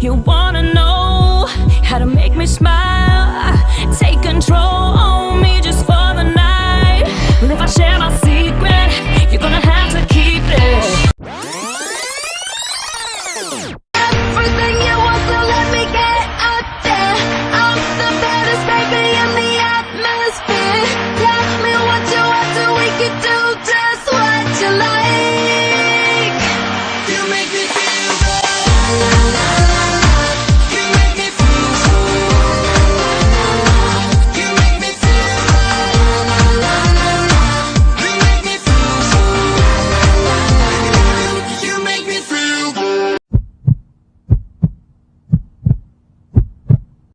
You wanna know how to make me smile? Take control on me just for the night. Well, if I share my secret, you're gonna have to keep it. Everything